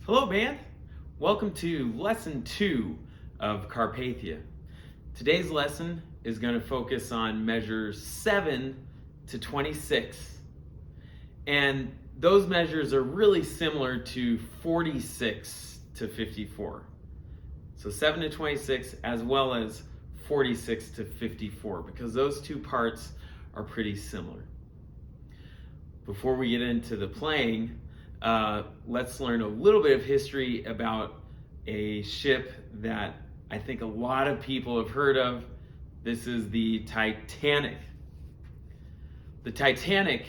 Hello band, welcome to lesson 2 of Carpathia. Today's lesson is going to focus on measures 7 to 26, and those measures are really similar to 46 to 54. So 7 to 26 as well as 46 to 54, because those two parts are pretty similar. Before we get into the playing, let's learn a little bit of history about a ship that I think a lot of people have heard of. This is the Titanic. The Titanic,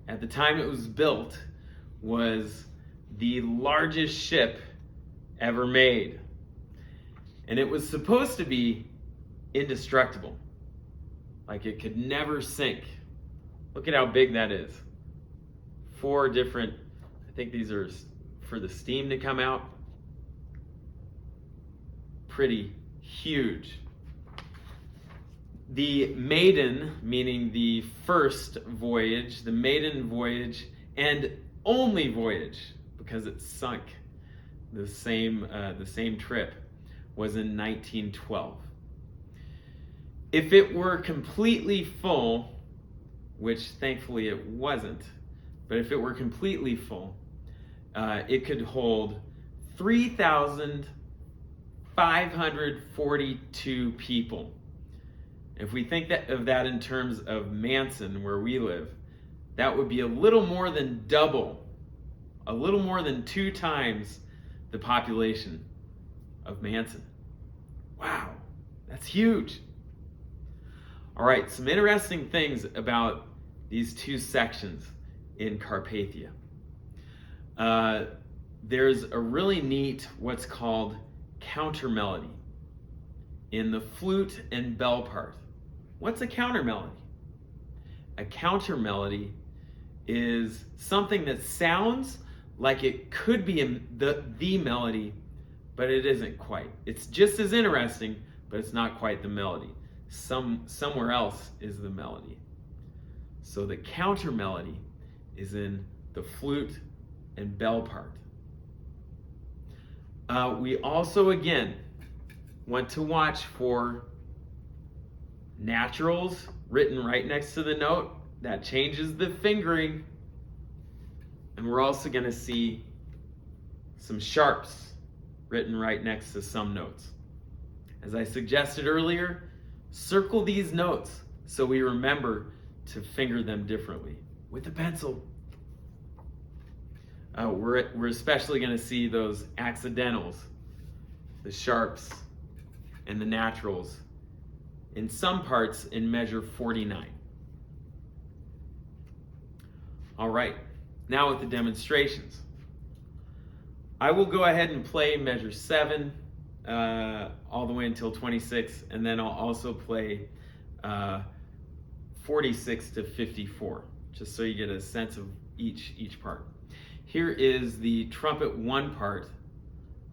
at the time it was built, was the largest ship ever made. And it was supposed to be indestructible. Like it could never sink. Look at how big that is. 4 different, I think these are for the steam to come out. Pretty huge. The maiden, meaning the first voyage, the maiden voyage, and only voyage, because it sunk the same trip, was in 1912. If it were completely full, which thankfully it wasn't, but if it were completely full, it could hold 3,542 people. If we think of that in terms of Manson, where we live, that would be a little more than double, a little more than 2 times the population of Manson. Wow, that's huge. All right, some interesting things about these 2 sections in Carpathia. There's a really neat what's called counter melody in the flute and bell part. What's a counter melody? A counter melody is something that sounds like it could be the melody, but it isn't quite. It's just as interesting, but it's not quite the melody. Somewhere else is the melody. So the counter melody is in the flute and bell part. We also, again, want to watch for naturals written right next to the note. That changes the fingering. And we're also going to see some sharps written right next to some notes. As I suggested earlier, circle these notes so we remember to finger them differently with a pencil. We're especially going to see those accidentals, the sharps, and the naturals in some parts in measure 49. All right, now with the demonstrations. I will go ahead and play measure 7 all the way until 26, and then I'll also play 46 to 54, just so you get a sense of each part. Here is the trumpet 1 part.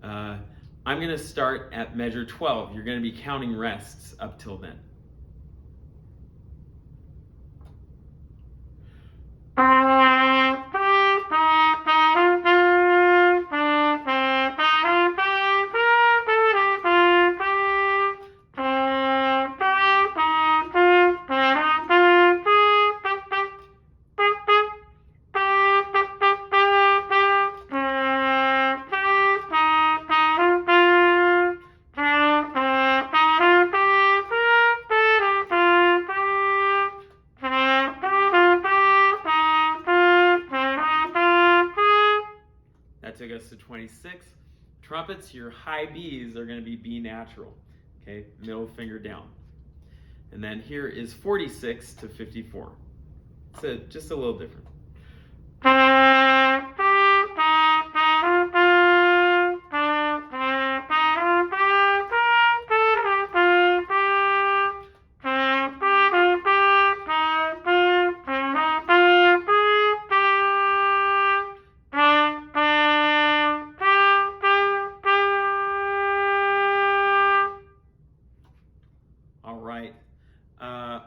I'm going to start at measure 12. You're going to be counting rests up till then. Took us to 26. Trumpets, your high B's are going to be B natural, okay, middle finger down. And then here is 46 to 54. So just a little different.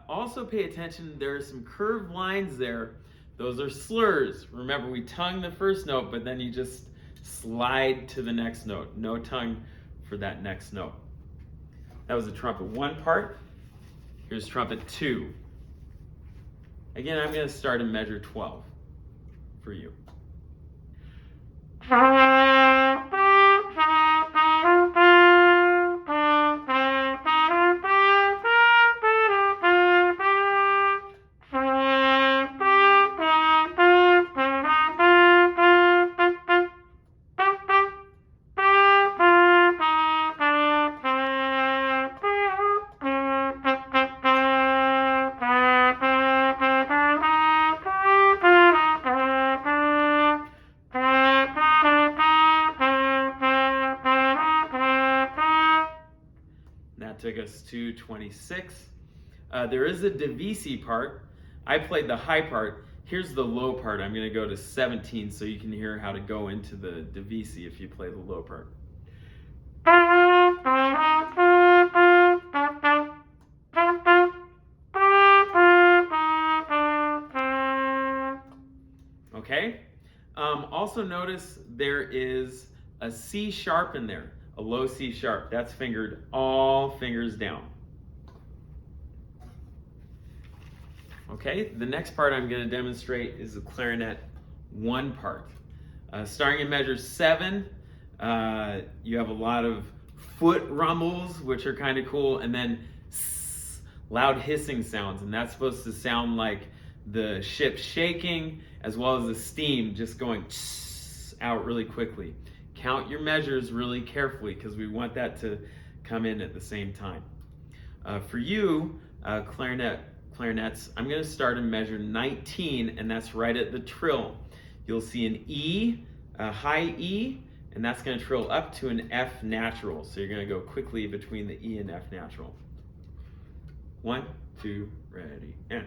Also pay attention, there are some curved lines there. Those are slurs. Remember, we tongue the first note, but then you just slide to the next note. No tongue for that next note. That was the trumpet 1 part. Here's trumpet 2. Again, I'm going to start in measure 12 for you. That took us to 26. There is a divisi part. I played the high part. Here's the low part. I'm going to go to 17 so you can hear how to go into the divisi if you play the low part. Okay? Also notice there is a C sharp in there, a low C sharp. That's fingered all fingers down. Okay, the next part I'm going to demonstrate is the clarinet 1 part. Starting in measure 7, you have a lot of foot rumbles, which are kind of cool, and then loud hissing sounds, and that's supposed to sound like the ship shaking, as well as the steam just going out really quickly. Count your measures really carefully because we want that to come in at the same time. For you, clarinets, I'm going to start in measure 19, and that's right at the trill. You'll see an E, a high E, and that's going to trill up to an F natural. So you're going to go quickly between the E and F natural. 1, 2, ready, and.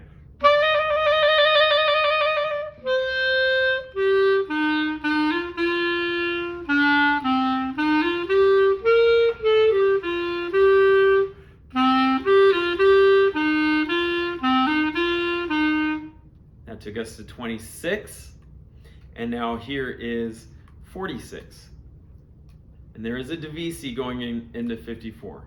That took us to 26, and now here is 46. And there is a divisi going into 54.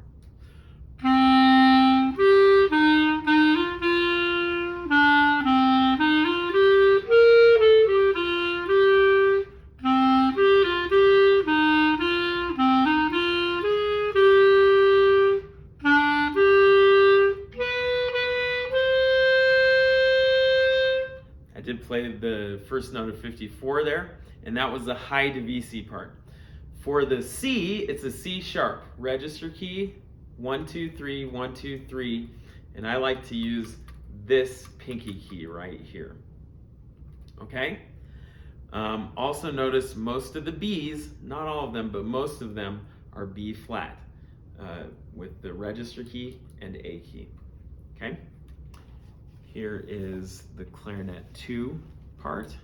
I did play the first note of 54 there, and that was the high divisi part. For the C, it's a C sharp register key, 1, 2, 3, 1, 2, 3, and I like to use this pinky key right here. Okay? Also notice most of the B's, not all of them, but most of them are B flat with the register key and A key. Okay? Here is the clarinet 2 part,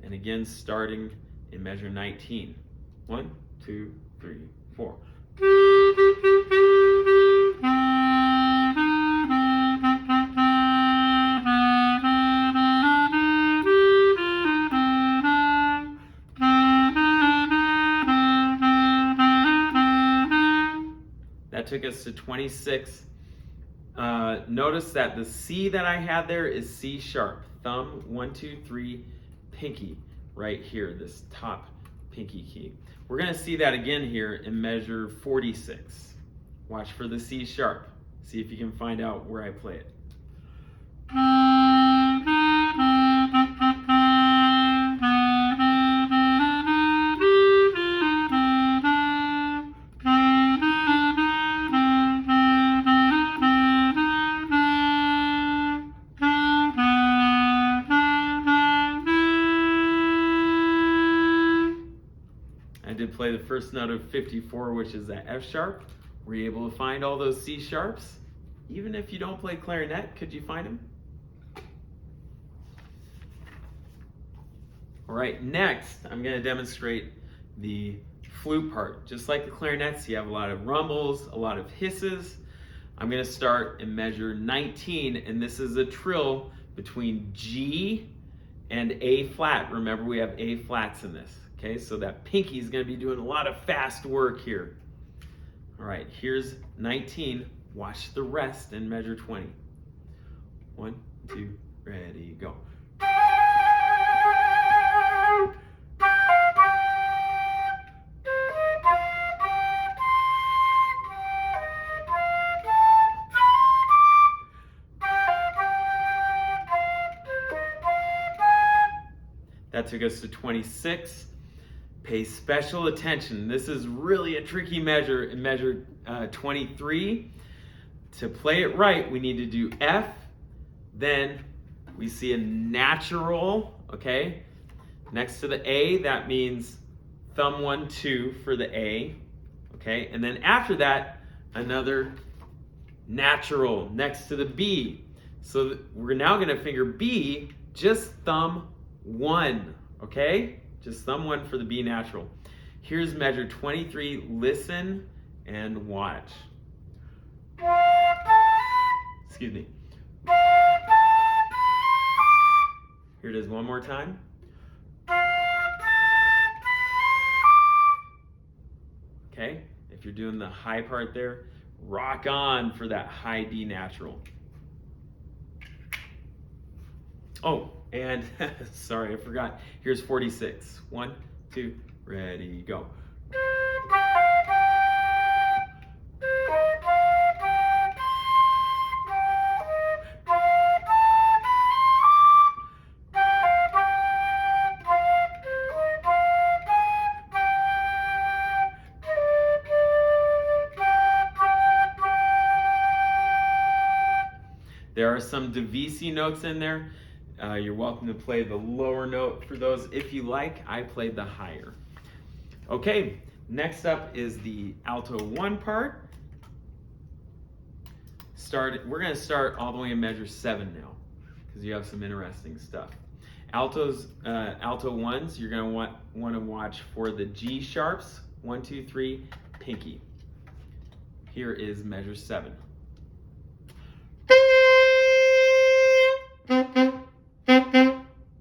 and again starting in measure 19. 1, 2, 3, 4. That took us to 26. Notice that the C that I had there is C sharp. Thumb, 1, 2, 3, pinky, right here, this top pinky key. We're going to see that again here in measure 46. Watch for the C sharp. See if you can find out where I play it. I did play the first note of 54, which is that F sharp. Were you able to find all those C sharps? Even if you don't play clarinet, could you find them? All right, next I'm going to demonstrate the flute part. Just like the clarinets, you have a lot of rumbles, a lot of hisses. I'm going to start in measure 19, and this is a trill between G and A flat. Remember, we have A flats in this. Okay, so that pinky is going to be doing a lot of fast work here. All right, here's 19. Watch the rest and measure 20. 1, 2, ready, go. That took us to 26. Pay special attention. This is really a tricky measure in measure 23. To play it right, we need to do F, then we see a natural, okay? Next to the A, that means thumb 1, 2 for the A, okay? And then after that, another natural next to the B. So we're now gonna finger B, just thumb 1, okay? Just thumb 1 for the B natural. Here's measure 23, listen and watch. Excuse me. Here it is one more time. Okay, if you're doing the high part there, rock on for that high D natural. Oh, and sorry, I forgot. Here's 46. 1, 2, ready, go. There are some divisi notes in there. You're welcome to play the lower note for those if you like. I played the higher. Okay, next up is the alto 1 part. We're going to start all the way in measure 7 now, because you have some interesting stuff. Alto 1s, you're going to want to watch for the G sharps. 1, 2, 3, pinky. Here is measure 7.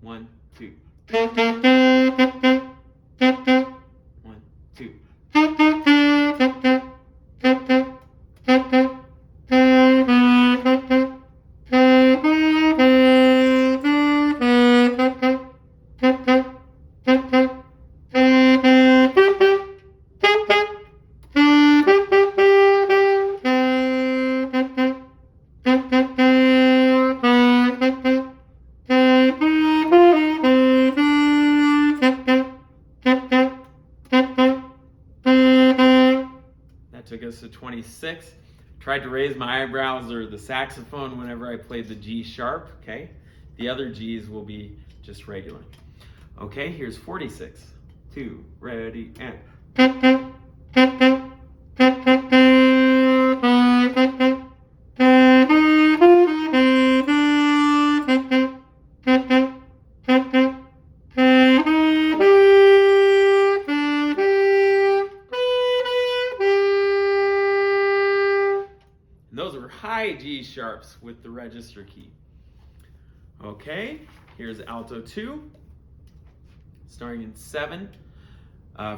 1, 2. 1, 2. Took us to 26. Tried to raise my eyebrows or the saxophone whenever I played the G sharp, okay? The other G's will be just regular. Okay, here's 46. 2, ready, and... Those are high G sharps with the register key. Okay, here's alto 2, starting in 7.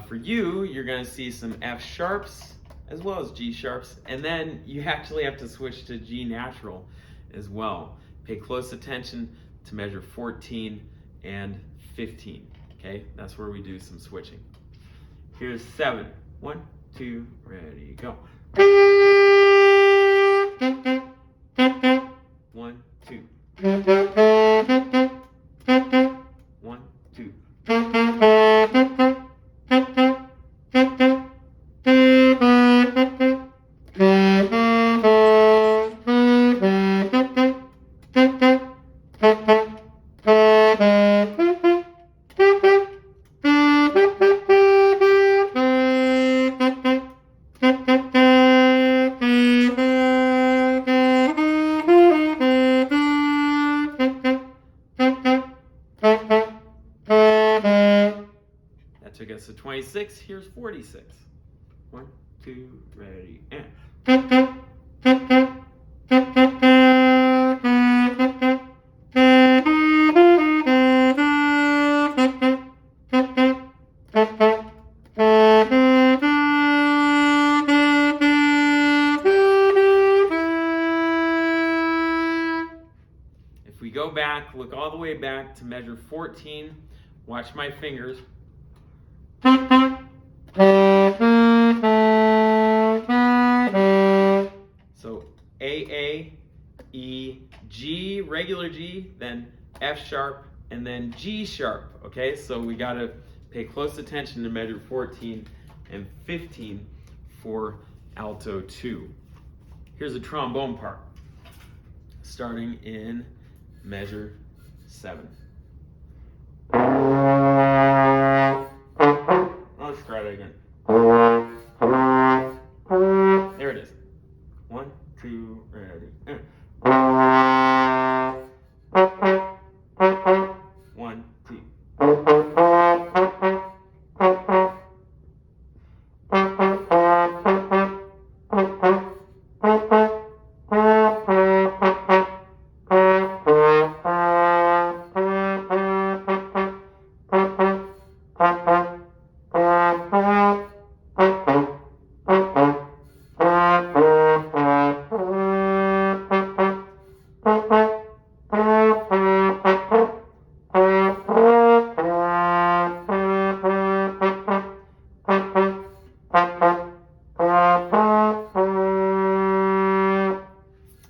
For you, you're going to see some F sharps as well as G sharps, and then you actually have to switch to G natural as well. Pay close attention to measure 14 and 15. Okay, that's where we do some switching. Here's 7. 1, 2, ready, go. 1, 2. 1, 2. Took us to 26. Here's 46. 1, 2, ready, and... we go back, look all the way back to measure 14. Watch my fingers. So A, E, G, regular G, then F sharp, and then G sharp. Okay, so we got to pay close attention to measure 14 and 15 for alto 2. Here's a trombone part, starting in measure 7. Let's try that again. There it is. 1, 2, ready. 1, 2.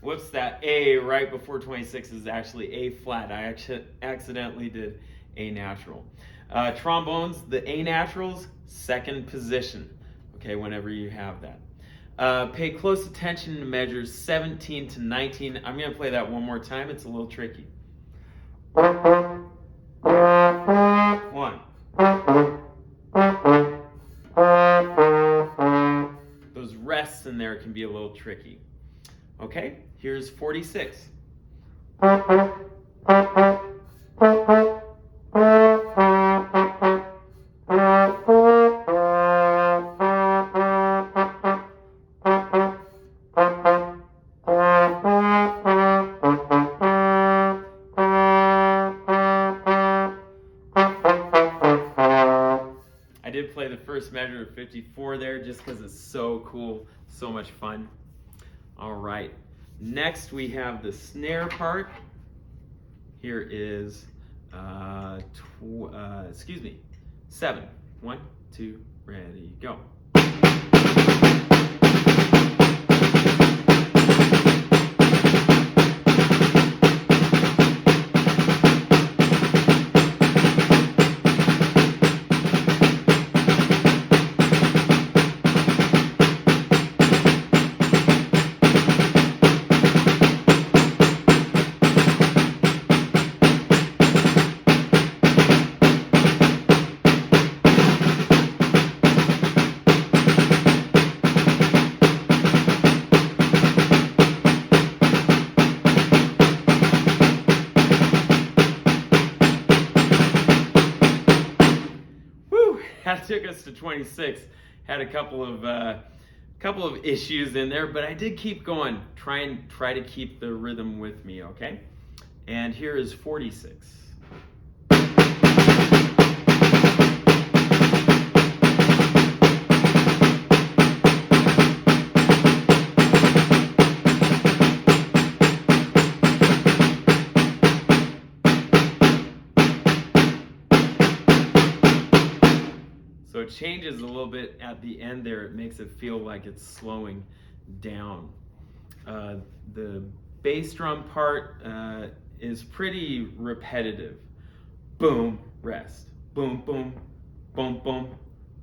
Whoops, that A right before 26 is actually A flat. I actually accidentally did A natural. Trombones, the A naturals, second position, okay, whenever you have that. Pay close attention to measures 17 to 19. I'm going to play that one more time. It's a little tricky. 1. Those rests in there can be a little tricky. Okay, here's 46. I did play the first measure of 54 there just because it's so cool, so much fun. All right, next we have the snare part. Here is, 7. 1, 2, ready, go. That took us to 26. Had a couple of issues in there, but I did keep going. Try to keep the rhythm with me, okay? And here is 46. So it changes a little bit at the end there. It makes it feel like it's slowing down. The bass drum part is pretty repetitive. Boom, rest. Boom, boom, boom, boom,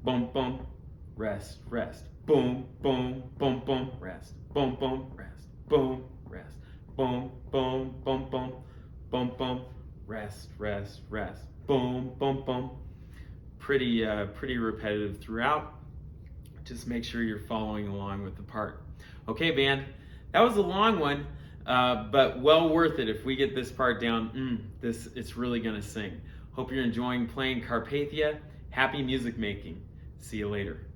boom, boom, rest, rest. Boom, boom, boom, boom, rest. Boom, boom, rest. Boom, rest. Boom, boom, boom, boom, boom, boom, rest, rest, rest. Boom, boom, boom. Pretty repetitive throughout. Just make sure you're following along with the part. Okay, band, that was a long one, but well worth it. If we get this part down, it's really gonna sing. Hope you're enjoying playing Carpathia. Happy music making. See you later.